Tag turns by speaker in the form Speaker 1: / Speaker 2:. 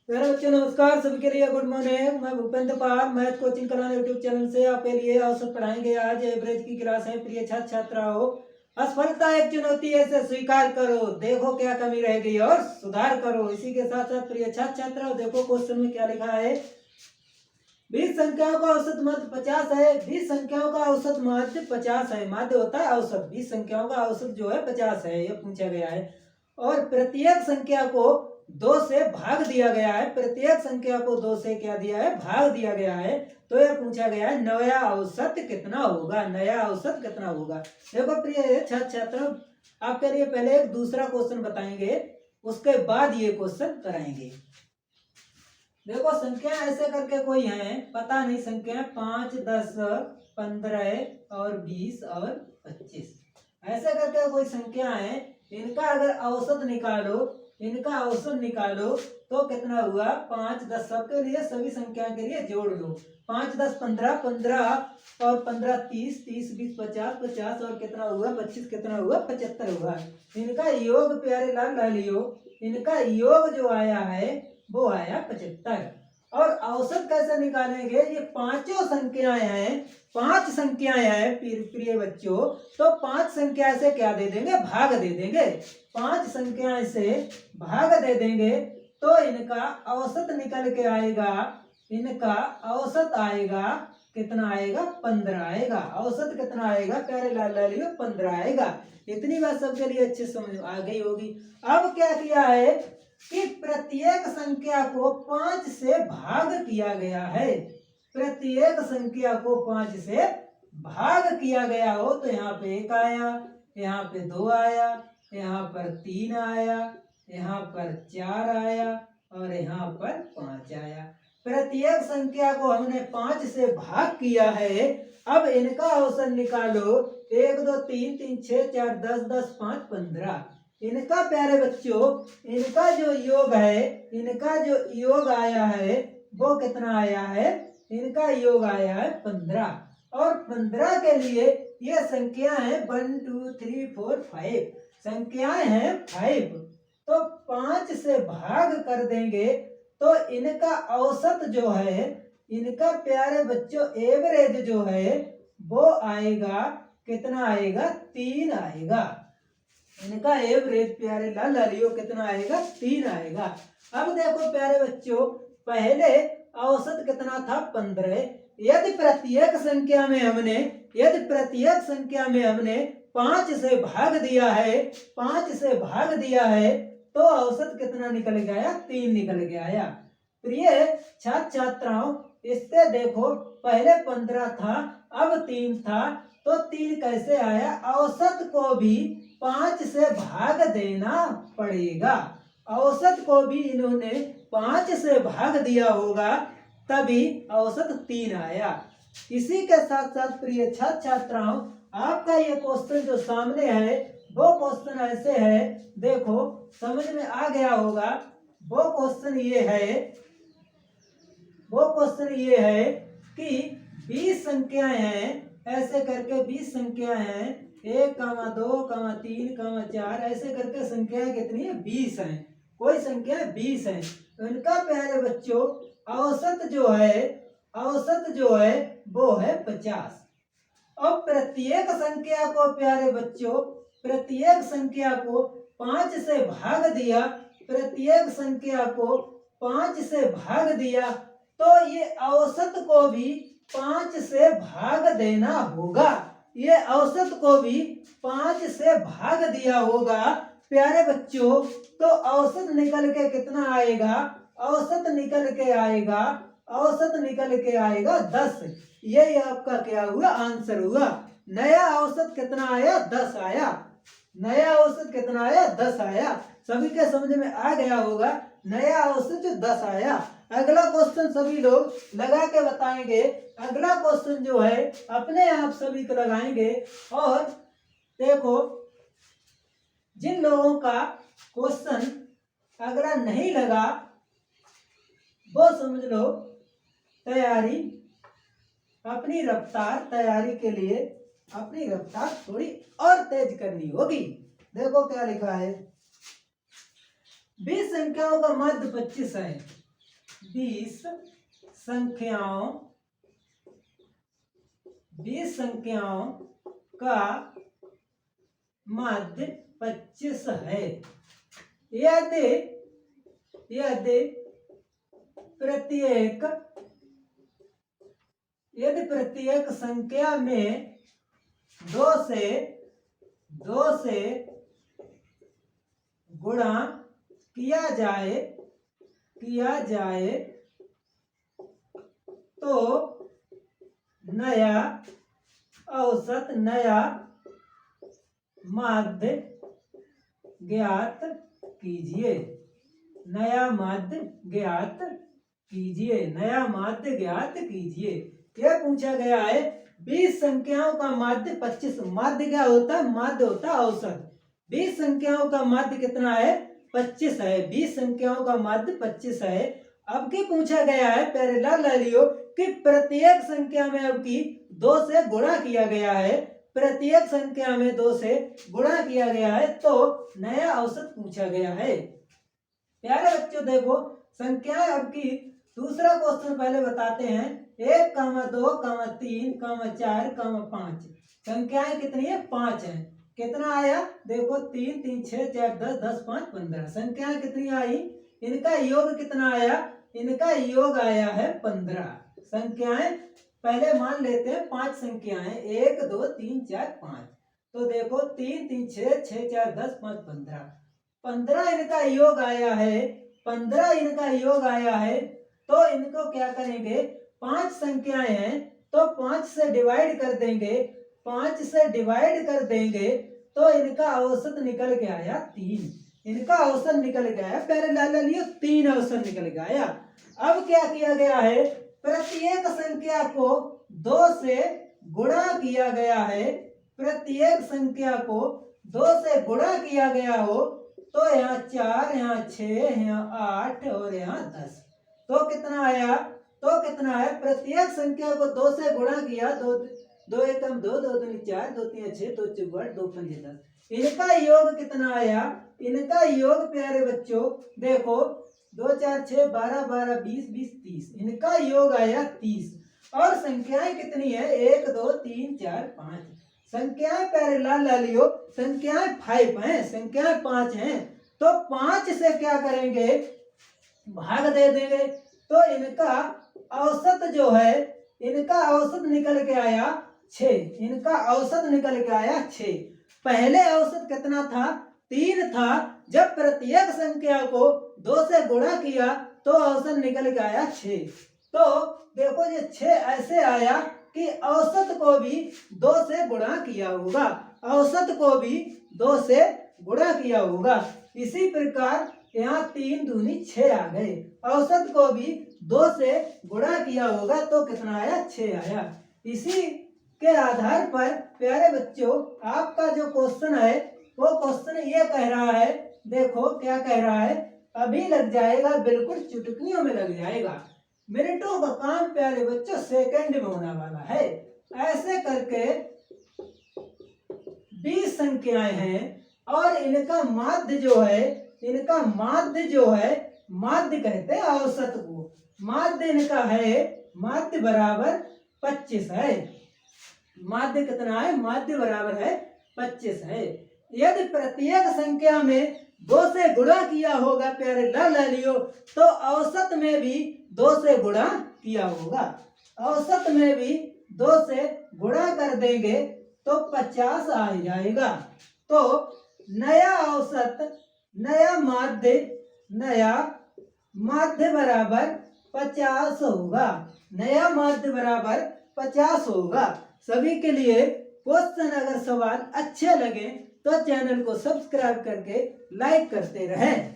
Speaker 1: मेरे बच्चों नमस्कार, सभी के लिए गुड मॉर्निंग। मैं Bhupendra Pal math coaching class YouTube channel से आपके लिए औसत पढ़ाएंगे। आज एवरेज की क्लास है। प्रिय छात्र छात्राओं, असफलता एक चुनौती है, इसे स्वीकार करो, देखो क्या कमी रह गई और सुधार करो। इसी के साथ साथ प्रिय छात्र छात्राओं, देखो क्वेश्चन में क्या लिखा है। 20 संख्याओं का औसत मध्य 50 है। 20 संख्याओं का औसत मध्य 50 है। माध्य होता है औसत। 20 संख्याओं का औसत जो है 50 है, ये पूछा गया है। और प्रत्येक संख्या को 2 से भाग दिया गया है। प्रत्येक संख्या को 2 से क्या दिया है, भाग दिया गया है। तो यह पूछा गया है नया औसत कितना होगा। नया औसत कितना होगा। देखो प्रिय छात्र छात्रों, आपके लिए पहले एक दूसरा क्वेश्चन बताएंगे, उसके बाद ये क्वेश्चन कराएंगे। देखो संख्या ऐसे करके कोई है, पता नहीं संख्या 5, 10, 15 और 20 और 25 ऐसे करके कोई संख्या है। इनका अगर औसत निकालो, इनका औसत निकालो तो कितना हुआ। 5, 10 सबके लिए, सभी संख्या के लिए जोड़ लो। 5, 10, 15, 15 और 15, 30, 30, 20, 50, 50 और कितना हुआ 25, कितना हुआ 75 हुआ। इनका योग प्यारे लाल लालियो, इनका योग जो आया है वो आया 75। और औसत कैसे निकालेंगे। ये पांचों संख्याएं हैं, 5 संख्याएं हैं प्रिय बच्चों। तो 5 संख्या से क्या दे देंगे, भाग दे देंगे। 5 संख्याएं से भाग दे देंगे तो इनका औसत निकल के आएगा। इनका औसत आएगा कितना आएगा, 15 आएगा। औसत कितना आएगा प्यारे लाल लालियो, 15 आएगा। इतनी बात सबके लिए अच्छे समझ आ गई होगी। अब क्या किया है कि प्रत्येक संख्या को 5 से भाग किया गया है। प्रत्येक संख्या को 5 से भाग किया गया हो तो यहाँ पे 1 आया, यहाँ पे 2 आया, यहाँ पर 3 आया, यहाँ पर 4 आया और यहाँ पर 5 आया। प्रत्येक संख्या को हमने 5 से भाग किया है। अब इनका औसत निकालो। 1, 2, 3, 3, 6, 4, 10, 10, 5, 15। इनका प्यारे बच्चों, इनका जो योग है, इनका जो योग आया है वो कितना आया है, इनका योग आया है 15। और 15 के लिए ये संख्या है 1, 2, 3, 4, 5 संख्याएं हैं 5। तो 5 से भाग कर देंगे तो इनका औसत जो है, इनका प्यारे बच्चों एवरेज जो है वो आएगा कितना आएगा, 3 आएगा। इनका एवरेज प्यारे लाल लालियो कितना आएगा, 3 आएगा। अब देखो प्यारे बच्चों, पहले औसत कितना था, 15। यदि प्रत्येक संख्या में हमने, यदि प्रत्येक संख्या में हमने 5 से भाग दिया है, 5 से भाग दिया है तो औसत कितना निकल गया, 3 निकल गया। प्रिय छात्र छात्राओं, इससे देखो पहले 15 था, अब 3 था, तो 3 कैसे आया। औसत को भी 5 से भाग देना पड़ेगा। औसत को भी इन्होंने 5 से भाग दिया होगा, तभी औसत 3 आया। इसी के साथ साथ प्रिय छात्र छात्राओं, आपका ये क्वेश्चन जो सामने है वो क्वेश्चन ऐसे है, देखो समझ में आ गया होगा। वो क्वेश्चन ये है, वो क्वेश्चन ये है कि 20 संख्याएं हैं, ऐसे करके 20 संख्याएं हैं, 1, 2, 3, 4 ऐसे करके संख्याएं कितनी है, 20 हैं। कोई संख्या 20 है। उनका प्यारे बच्चों औसत जो है, औसत जो है वो है 50। अब प्रत्येक संख्या को प्यारे बच्चों, प्रत्येक संख्या को 5 से भाग दिया, प्रत्येक संख्या को 5 से भाग दिया तो ये औसत को भी 5 से भाग देना होगा। ये औसत को भी 5 से भाग दिया होगा प्यारे बच्चों। तो औसत निकल के कितना आएगा, औसत निकल के आएगा, औसत निकल के आएगा 10। यही आपका क्या हुआ, आंसर हुआ। नया औसत कितना आया, 10 आया। नया औसत कितना आया, 10 आया। सभी के समझ में आ गया होगा, नया औसत जो 10 आया। अगला क्वेश्चन सभी लोग लगा के बताएंगे। अगला क्वेश्चन जो है अपने आप सभी को लगाएंगे। और देखो जिन लोगों का क्वेश्चन अगला नहीं लगा वो समझ लो तैयारी, अपनी रफ्तार तैयारी के लिए अपनी रफ्तार थोड़ी और तेज करनी होगी। देखो क्या लिखा है। 20 संख्याओं का मध्य 25 है। 20 संख्याओं 20 संख्याओं का मध्य 25 है। यदि प्रत्येक संख्या में 2 से गुणा किया जाए तो नया औसत नया माध्य ज्ञात कीजिए। नया माध्य ज्ञात कीजिए। यह पूछा गया है 20 संख्याओं का माध्य 25। माध्य क्या होता है? माध्य होता है औसत। 20 संख्याओं का माध्य कितना है? 25 है। 20 संख्याओं का माध्य 25 है। अब की पूछा गया है, प्यारे लाल लालियो, कि प्रत्येक संख्या में अब की 2 से गुणा किया गया है। प्रत्येक संख्या में 2 से गुणा किया गया है तो नया औसत पूछा गया है। प्यारे बच्चों देखो, संख्याएं अब की दूसरा क्वेश्चन पहले बताते हैं। 1, 2, 3, 4, 5 संख्याएं कितनी है? 5 है। कितना आया? देखो 3, 3, 6, 4, 10, 10, 5, 15 संख्याएं कितनी आई? इनका योग कितना आया? इनका योग आया है 15 संख्याएं। पहले मान लेते हैं 5 संख्याएं, 1, 2, 3, 4, 5। तो देखो 3, 3, 6, 6, 4, 10, 5, 15 15 इनका योग आया है। 15 इनका योग आया है तो इनको क्या करेंगे? 5 संख्याएं हैं तो 5 से डिवाइड कर देंगे। 5 से डिवाइड कर देंगे तो इनका औसत निकल के आया 3। इनका औसत निकल गया। पहले लाल लियो 3 औसत निकल गया। अब क्या किया गया है? प्रत्येक संख्या को 2 से गुणा किया गया है। प्रत्येक संख्या को 2 से गुणा किया गया हो तो यहाँ 4, यहाँ 6, यहाँ 8 और यहाँ 10। तो कितना आया? प्रत्येक संख्या को 2 से गुणा किया। 2 एकम 2, 2 दूनी 4, 2 तीन 6, 2 चौक 8, 2 पंजे 10। इनका योग कितना आया? इनका योग प्यारे बच्चों देखो 2, 4, 6, 12, 12, 20, 20, 30 इनका योग आया 30। और संख्याएं कितनी है? 1, 2, 3, 4, 5 संख्याएं प्यारे लाल लालियो संख्याएं 5 हैं। संख्याएं 5 हैं तो 5 से क्या करेंगे? भाग दे देंगे। तो इनका औसत जो है, इनका औसत निकल के आया 6। इनका औसत निकल के आया 6। पहले औसत कितना था? 3 था। जब प्रत्येक संख्या को 2 से गुणा किया तो औसत निकल के आया 6। तो देखो ये 6 ऐसे आया कि औसत को भी 2 से गुणा किया होगा। औसत को भी 2 से गुणा किया होगा। इसी प्रकार यहाँ 3 दूनी 6 आ गए। औसत को भी 2 से गुणा किया होगा तो कितना आया? 6 आया। इसी के आधार पर प्यारे बच्चों आपका जो क्वेश्चन है वो क्वेश्चन ये कह रहा है, देखो क्या कह रहा है, अभी लग जाएगा, बिल्कुल चुटकियों में लग जाएगा। मिनटों का काम प्यारे बच्चों सेकंड में होने वाला है। ऐसे करके 20 संख्याएं हैं और इनका माध्य जो है, माध्य कहते हैं औसत को। माध्य इनका है, माध्य बराबर 25 है। माध्य कितना है? माध्य बराबर है 25 है। यदि प्रत्येक संख्या में 2 से गुणा किया होगा प्यारे लाल लालियो तो औसत में भी 2 से गुणा किया होगा। औसत में भी 2 से गुणा कर देंगे तो 50 आ जाएगा। तो नया औसत, नया माध्य बराबर 50 होगा। नया माध्य बराबर 50 होगा। सभी के लिए क्वेश्चन अगर सवाल अच्छे लगे तो चैनल को सब्सक्राइब करके लाइक करते रहें।